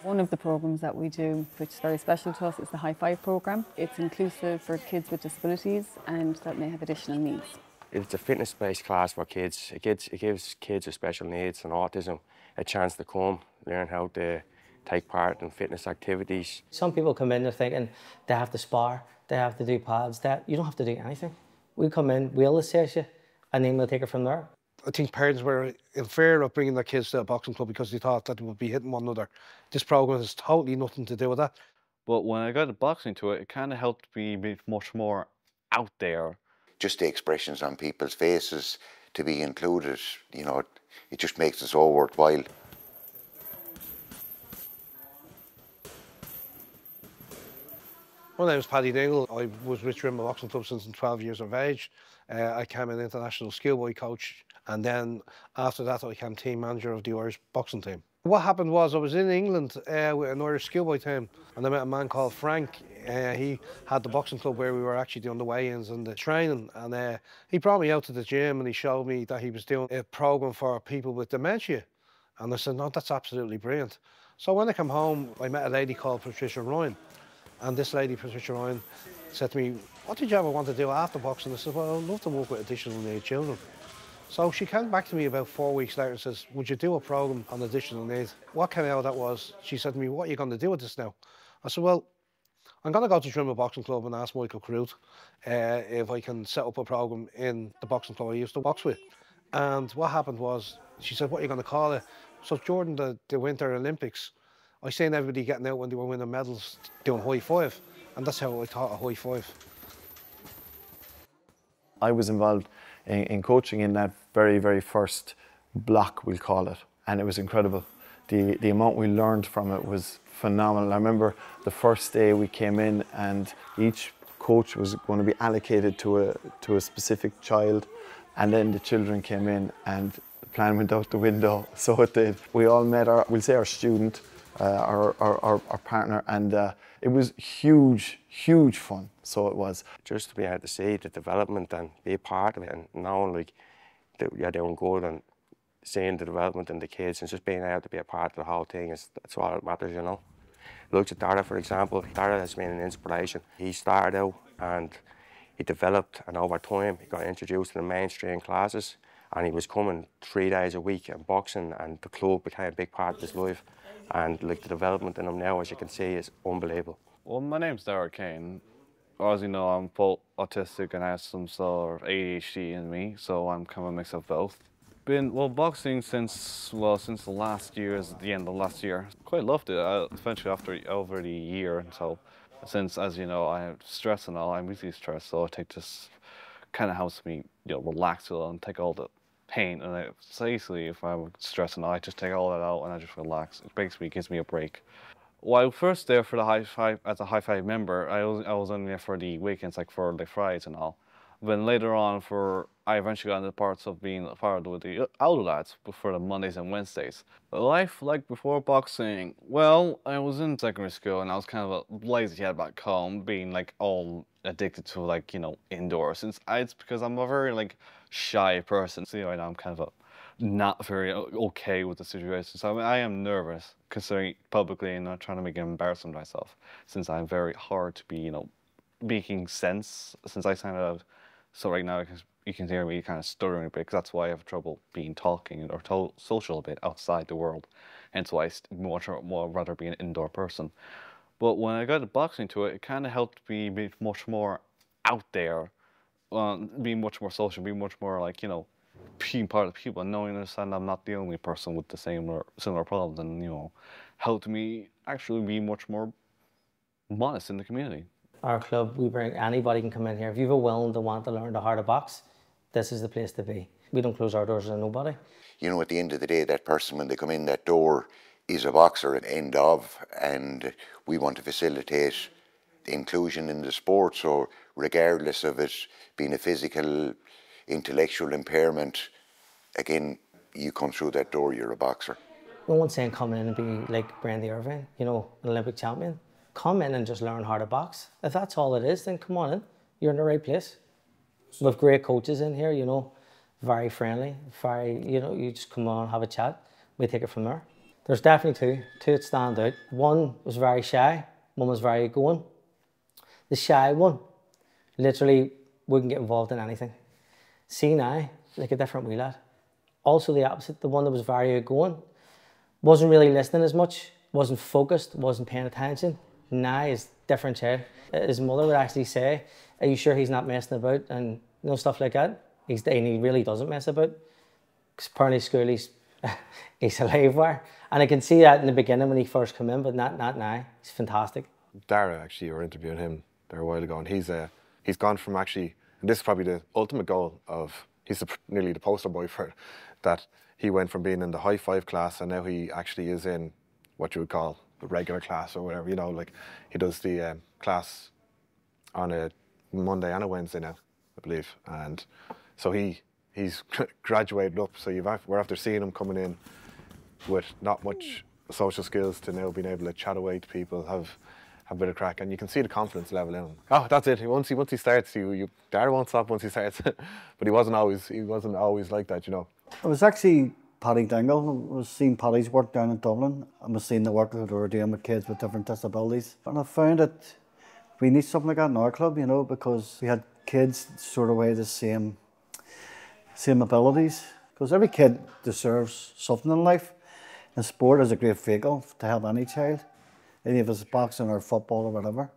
One of the programs that we do, which is very special to us, is the High Five program. It's inclusive for kids with disabilities and that may have additional needs. It's a fitness-based class for kids. It gives kids with special needs and autism a chance to come, learn how to take part in fitness activities. Some people come in, they're thinking they have to spar, they have to do pads, you don't have to do anything. We come in, we'll assess you, and then we'll take it from there. I think parents were in fear of bringing their kids to a boxing club because they thought that they would be hitting one another. This program has totally nothing to do with that. But when I got the boxing to it, it kind of helped me be much more out there. Just the expressions on people's faces to be included, you know, it just makes it so worthwhile. My name is Paddy Dingle. I was with Drimnagh Boxing Club since I'm 12 years of age. I became an international schoolboy coach, and then after that I became team manager of the Irish boxing team. What happened was I was in England with an Irish schoolboy team, and I met a man called Frank. He had the boxing club where we were actually doing the weigh-ins and the training, and he brought me out to the gym and he showed me that he was doing a program for people with dementia. And I said, no, that's absolutely brilliant. So when I came home, I met a lady called Patricia Ryan. And this lady, Patricia Ryan, said to me, what did you ever want to do after boxing? I said, well, I'd love to work with additional need children. So she came back to me about 4 weeks later and says, would you do a programme on additional needs? What came out of that was, she said to me, what are you going to do with this now? I said, well, I'm going to go to Drimnagh Boxing Club and ask Michael Crute if I can set up a programme in the boxing club I used to box with. And what happened was, she said, what are you going to call it? So during the Winter Olympics, I seen everybody getting out when they were winning medals doing high five, and that's how I taught a high five. I was involved in coaching in that very, very first block, we'll call it, and it was incredible. The amount we learned from it was phenomenal. I remember the first day we came in and each coach was going to be allocated to a specific child, and then the children came in and the plan went out the window, so it did. We all met our student, our partner, and it was huge fun. So it was. Just to be able to see the development and be a part of it, and knowing like that you're doing good and seeing the development in the kids and just being able to be a part of the whole thing, that's all that matters, you know. Look at Dara, for example. Dara has been an inspiration. He started out and he developed, and over time he got introduced to the mainstream classes, and he was coming 3 days a week and boxing, and the club became a big part of his life. And like the development in him now, as you can see, is unbelievable. Well, my name's Dara Kane. As you know, I'm both autistic and have some sort of ADHD in me, so I'm kind of a mix of both. Been boxing since the last year, the end of last year. Quite loved it. Eventually, after over the year, and so since, as you know, I have stress and all, I'm easily stressed, so I take this kind of helps me, you know, relax a little and take all the pain, and basically if I'm stressing, I just take all that out and I just relax. It basically gives me a break. While first there for the High Five, as a High Five member, I was only there for the weekends, like for the Fridays and all. Then later on, I eventually got into parts of being part with the older lads for the Mondays and Wednesdays. Life like before boxing, well, I was in secondary school and I was kind of a lazy head back home, being like all addicted to like, you know, indoors. It's because I'm a very like shy person. So right now I'm kind of not very okay with the situation. So I am nervous considering publicly and not trying to make an embarrassment of myself, since I'm very hard to be, you know, making sense, since I kind of, so right now you can hear me kind of stuttering a bit, because that's why I have trouble talking or social a bit outside the world. Hence why I more rather be an indoor person. But when I got the boxing to it, it kind of helped me be much more out there, being much more social, being much more like, you know, being part of people, and knowing understand I'm not the only person with the similar problems, and, you know, helped me actually be much more modest in the community. Our club, we bring anybody can come in here. If you have a will to want to learn the how to box, this is the place to be. We don't close our doors to nobody. You know, at the end of the day, that person, when they come in that door, is a boxer at the end of, and we want to facilitate the inclusion in the sport. So regardless of it being a physical, intellectual impairment, again, you come through that door, you're a boxer. No one's saying come in and be like Brandy Irvine, you know, an Olympic champion. Come in and just learn how to box. If that's all it is, then come on in. You're in the right place. We have great coaches in here, you know, very friendly, very, you know, you just come on, have a chat. We take it from there. There's definitely two that stand out. One was very shy, one was very outgoing. The shy one literally wouldn't get involved in anything. See now, like a different wee lad. Also the opposite, the one that was very outgoing, wasn't really listening as much, wasn't focused, wasn't paying attention. Now is different child. His mother would actually say, "Are you sure he's not messing about?" And you know, stuff like that. And he really doesn't mess about. Because apparently school he's a live wire. And I can see that in the beginning when he first came in, but not now. He's fantastic. Dara, actually, you were interviewing him there a while ago, and he's gone from actually, and this is probably the ultimate goal of, he's nearly the poster boy for it, that he went from being in the high five class and now he actually is in what you would call the regular class or whatever, you know, like he does the class on a Monday and a Wednesday now, I believe. And so he's graduated up, so we're after seeing him coming in with not much social skills to now being able to chat away to people, have a bit of crack, and you can see the confidence level in him. Oh, that's it. Once he starts, Dara won't stop once he starts. But he wasn't always like that, you know. I was actually Paddy Dingle. I was seeing Paddy's work down in Dublin. I was seeing the work that they were doing with kids with different disabilities, and I found that we need something like that in our club, you know, because we had kids sort of way the same abilities. Because every kid deserves something in life, and sport is a great vehicle to help any child. Even if it's boxing or football or whatever,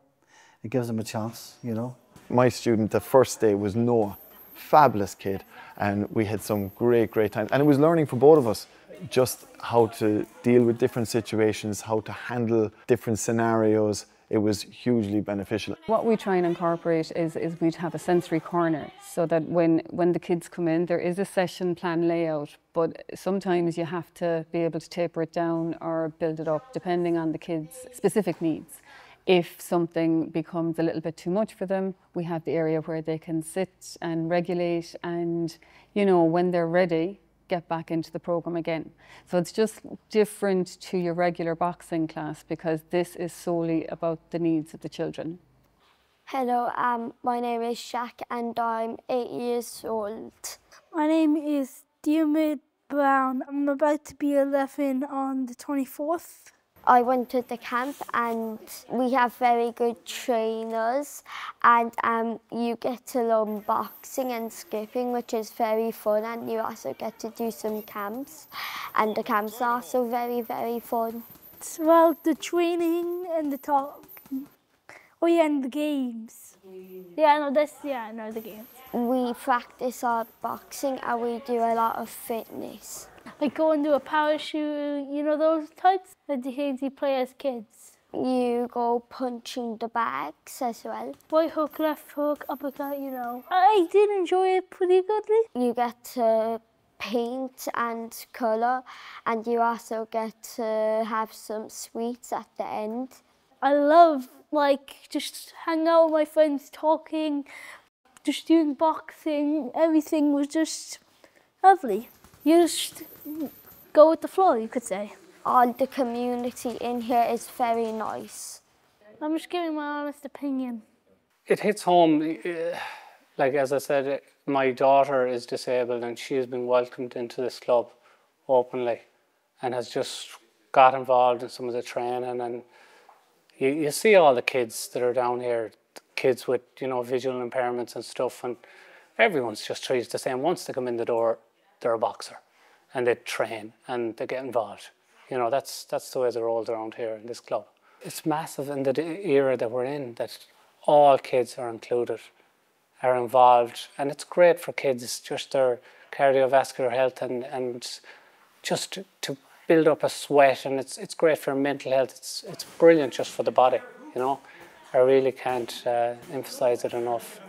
it gives them a chance, you know. My student the first day was Noah, fabulous kid, and we had some great times. And it was learning for both of us, just how to deal with different situations, how to handle different scenarios. It was hugely beneficial. What we try and incorporate is we'd have a sensory corner, so that when the kids come in, there is a session plan layout, but sometimes you have to be able to taper it down or build it up depending on the kids' specific needs. If something becomes a little bit too much for them, we have the area where they can sit and regulate and, you know, when they're ready, get back into the program again. So it's just different to your regular boxing class because this is solely about the needs of the children. Hello, my name is Shaq and I'm 8 years old. My name is Diarmuid Brown. I'm about to be 11 on the 24th. I went to the camp and we have very good trainers, and you get to learn boxing and skipping, which is very fun, and you also get to do some camps, and the camps are also very fun. Well, the training and the talk. Oh yeah, and the games. I know the games. We practice our boxing and we do a lot of fitness. Like go and do a parachute, you know those types of the things you play as kids. You go punching the bags as well. Right hook, left hook, uppercut, you know. I did enjoy it pretty goodly. You get to paint and colour, and you also get to have some sweets at the end. I love just hanging out with my friends, talking, just doing boxing. Everything was just lovely. You just go with the flow, you could say. All the community in here is very nice. I'm just giving my honest opinion. It hits home, like as I said, my daughter is disabled and she has been welcomed into this club openly and has just got involved in some of the training, and you see all the kids that are down here, kids with, you know, visual impairments and stuff, and everyone's just treated the same. Once they come in the door, they're a boxer and they train and they get involved. You know, that's the way they're rolled around here in this club. It's massive in the era that we're in, that all kids are included, are involved, and it's great for kids, just their cardiovascular health and just to build up a sweat, and it's great for mental health. It's brilliant just for the body, you know. I really can't emphasize it enough.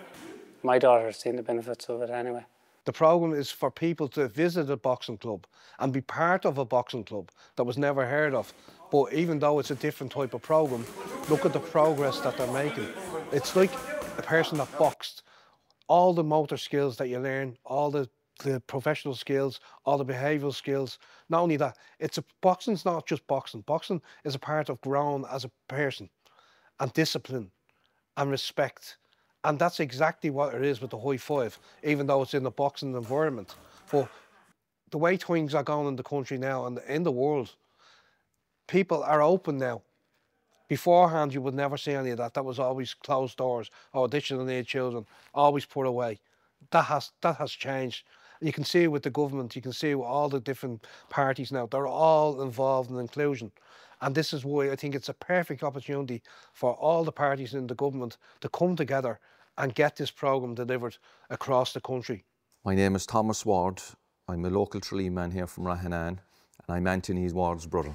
My daughter's seen the benefits of it anyway. The problem is for people to visit a boxing club and be part of a boxing club that was never heard of. But even though it's a different type of program, look at the progress that they're making. It's like a person that boxed. All the motor skills that you learn, all the professional skills, all the behavioural skills. Not only that, boxing's not just boxing. Boxing is a part of growing as a person, and discipline, and respect. And that's exactly what it is with the high five, even though it's in the boxing environment. But the way things are going in the country now and in the world, people are open now. Beforehand, you would never see any of that. That was always closed doors. Oh, additional need children, always put away. That has changed. You can see it with the government. You can see it with all the different parties now. They're all involved in inclusion. And this is why I think it's a perfect opportunity for all the parties in the government to come together and get this programme delivered across the country. My name is Thomas Ward. I'm a local Tralee man here from Rahanan, and I'm Anthony Ward's brother.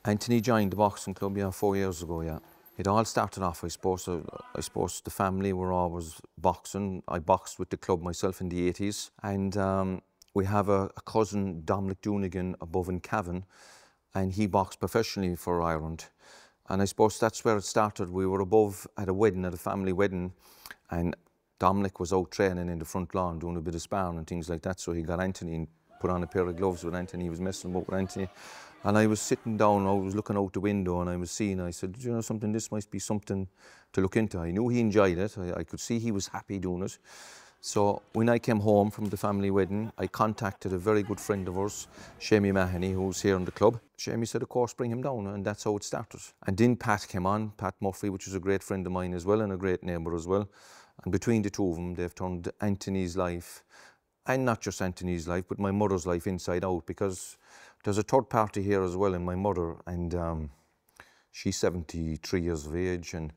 Anthony joined the boxing club 4 years ago. It all started off, I suppose the family were always boxing. I boxed with the club myself in the 80s, and we have a cousin, Dominic Doonigan, above in Cavan, and he boxed professionally for Ireland. And I suppose that's where it started. We were above at a wedding, at a family wedding, and Dominic was out training in the front lawn doing a bit of sparring and things like that, so he got Anthony and put on a pair of gloves with Anthony. He was messing about with Anthony. And I was sitting down, I was looking out the window and I was seeing, I said, you know something, this might be something to look into. I knew he enjoyed it, I could see he was happy doing it. So when I came home from the family wedding, I contacted a very good friend of ours, Shamie Mahoney, who's here in the club. Shamie said, of course, bring him down, and that's how it started. And then Pat came on, Pat Murphy, which is a great friend of mine as well, and a great neighbour as well. And between the two of them, they've turned Anthony's life, and not just Anthony's life, but my mother's life inside out, because there's a third party here as well in my mother, and she's 73 years of age, and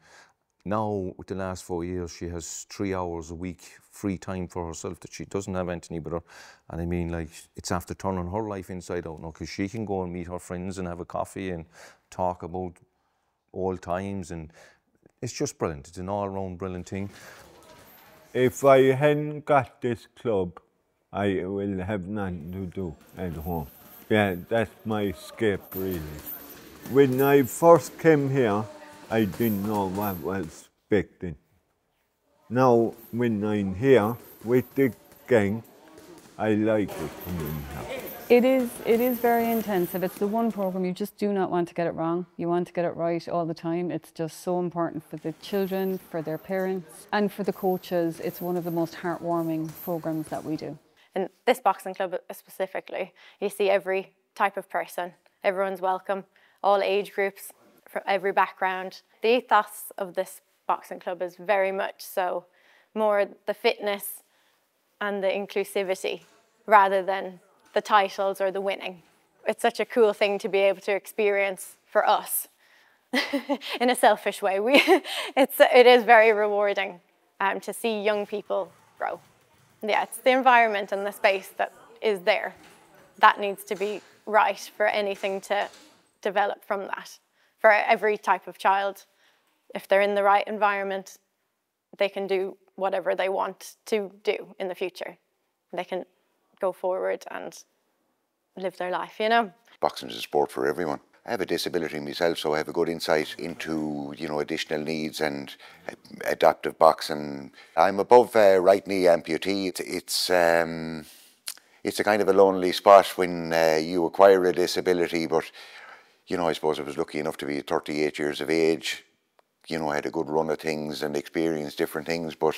now with the last 4 years she has 3 hours a week free time for herself that she doesn't have Anthony with her. And I mean, like, it's after turning her life inside out now, because she can go and meet her friends and have a coffee and talk about old times, and it's just brilliant. It's an all-round brilliant thing. If I hadn't got this club, I will have nothing to do at home. Yeah, that's my escape, really. When I first came here, I didn't know what I was expecting. Now, when I'm here with the gang, I like it coming here. It is very intensive. It's the one programme you just do not want to get it wrong. You want to get it right all the time. It's just so important for the children, for their parents, and for the coaches. It's one of the most heartwarming programmes that we do. In this boxing club specifically, you see every type of person. Everyone's welcome, all age groups, from every background. The ethos of this boxing club is very much so more the fitness and the inclusivity rather than the titles or the winning. It's such a cool thing to be able to experience for us in a selfish way. It is very rewarding to see young people grow. Yeah, it's the environment and the space that is there. That needs to be right for anything to develop from that. For every type of child, if they're in the right environment, they can do whatever they want to do in the future. They can go forward and live their life, you know. Boxing is a sport for everyone. I have a disability myself, so I have a good insight into, you know, additional needs and adaptive boxing. I'm above right knee amputee. It's a kind of a lonely spot when you acquire a disability, but, you know, I suppose I was lucky enough to be 38 years of age. You know, I had a good run of things and experienced different things, but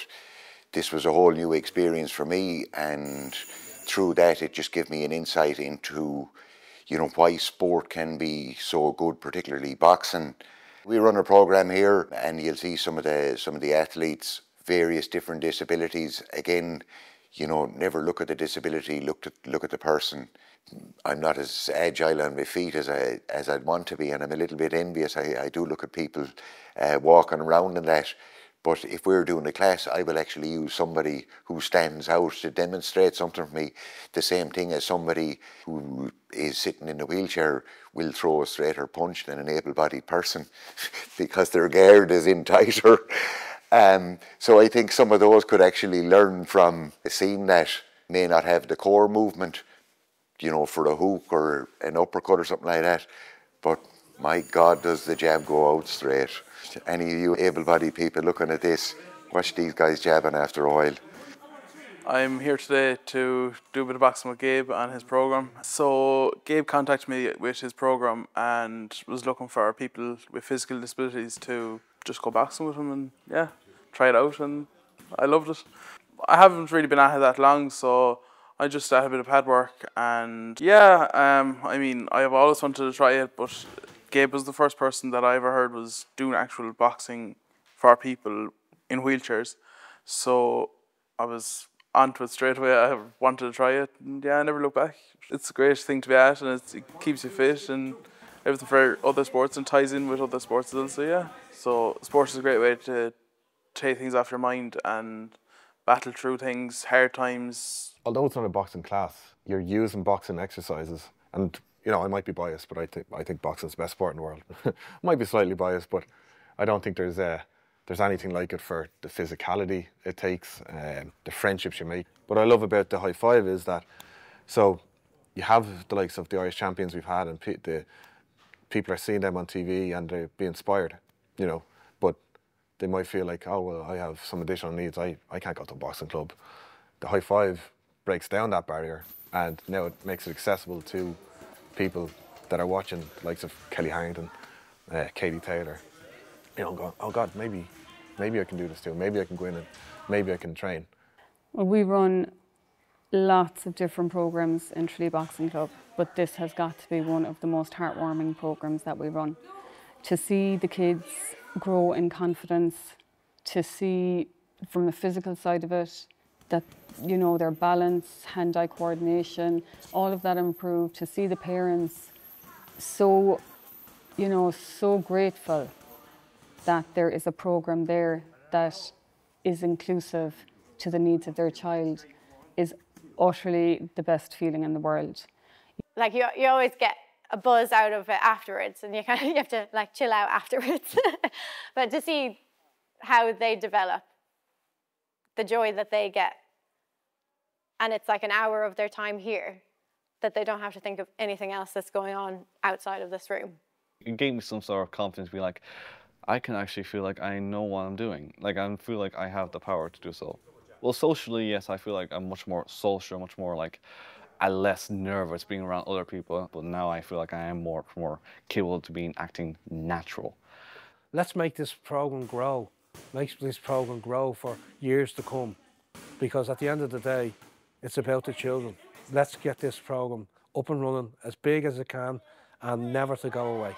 this was a whole new experience for me, and through that it just gave me an insight into, you know, why sport can be so good, particularly boxing. We run a program here, and you'll see some of the athletes, various different disabilities. Again, you know, never look at the disability, look at the person. I'm not as agile on my feet as I'd want to be, and I'm a little bit envious. I do look at people walking around and that. But if we're doing a class, I will actually use somebody who stands out to demonstrate something for me. The same thing as somebody who is sitting in a wheelchair will throw a straighter punch than an able-bodied person because their guard is in tighter. So I think some of those could actually learn from a scene that may not have the core movement, you know, for a hook or an uppercut or something like that. But my God, does the jab go out straight. Any of you able-bodied people looking at this, watch these guys jabbing after a while. I'm here today to do a bit of boxing with Gabe on his program. So Gabe contacted me with his program and was looking for people with physical disabilities to just go boxing with him and, yeah, try it out, and I loved it. I haven't really been at it that long, so I just started a bit of pad work, and yeah, I mean, I have always wanted to try it, but Gabe was the first person that I ever heard was doing actual boxing for people in wheelchairs. So I was onto it straight away. I wanted to try it, and yeah, I never looked back. It's a great thing to be at, and it keeps you fit and everything for other sports and ties in with other sports as well. So yeah, so sports is a great way to take things off your mind and battle through things, hard times. Although it's not a boxing class, you're using boxing exercises, and you know, I might be biased, but I think boxing's the best sport in the world. Might be slightly biased, but I don't think there's anything like it for the physicality it takes, the friendships you make. What I love about the high five is that, so you have the likes of the Irish champions we've had, and the people are seeing them on TV and they be inspired, you know, but they might feel like, oh, well, I have some additional needs, I can't go to a boxing club. The high five breaks down that barrier, and now it makes it accessible to people that are watching, the likes of Kelly Harrington, Katie Taylor, you know, going, oh God, maybe I can do this too, maybe I can go in and maybe I can train. Well, we run lots of different programs in Tralee Boxing Club, but this has got to be one of the most heartwarming programs that we run. To see the kids grow in confidence, to see from the physical side of it that, you know, their balance, hand-eye coordination, all of that improved, to see the parents so, you know, so grateful that there is a program there that is inclusive to the needs of their child is utterly the best feeling in the world. Like you always get a buzz out of it afterwards, and you have to like chill out afterwards. But to see how they develop, the joy that they get, and it's like an hour of their time here that they don't have to think of anything else that's going on outside of this room. It gave me some sort of confidence to be like, I can actually feel like I know what I'm doing. Like I feel like I have the power to do so. Well, socially, yes, I feel like I'm much more social, much more like less nervous being around other people. But now I feel like I am more capable to being acting natural. Let's make this program grow. Make this program grow for years to come. Because at the end of the day, it's about the children. Let's get this program up and running as big as it can and never to go away.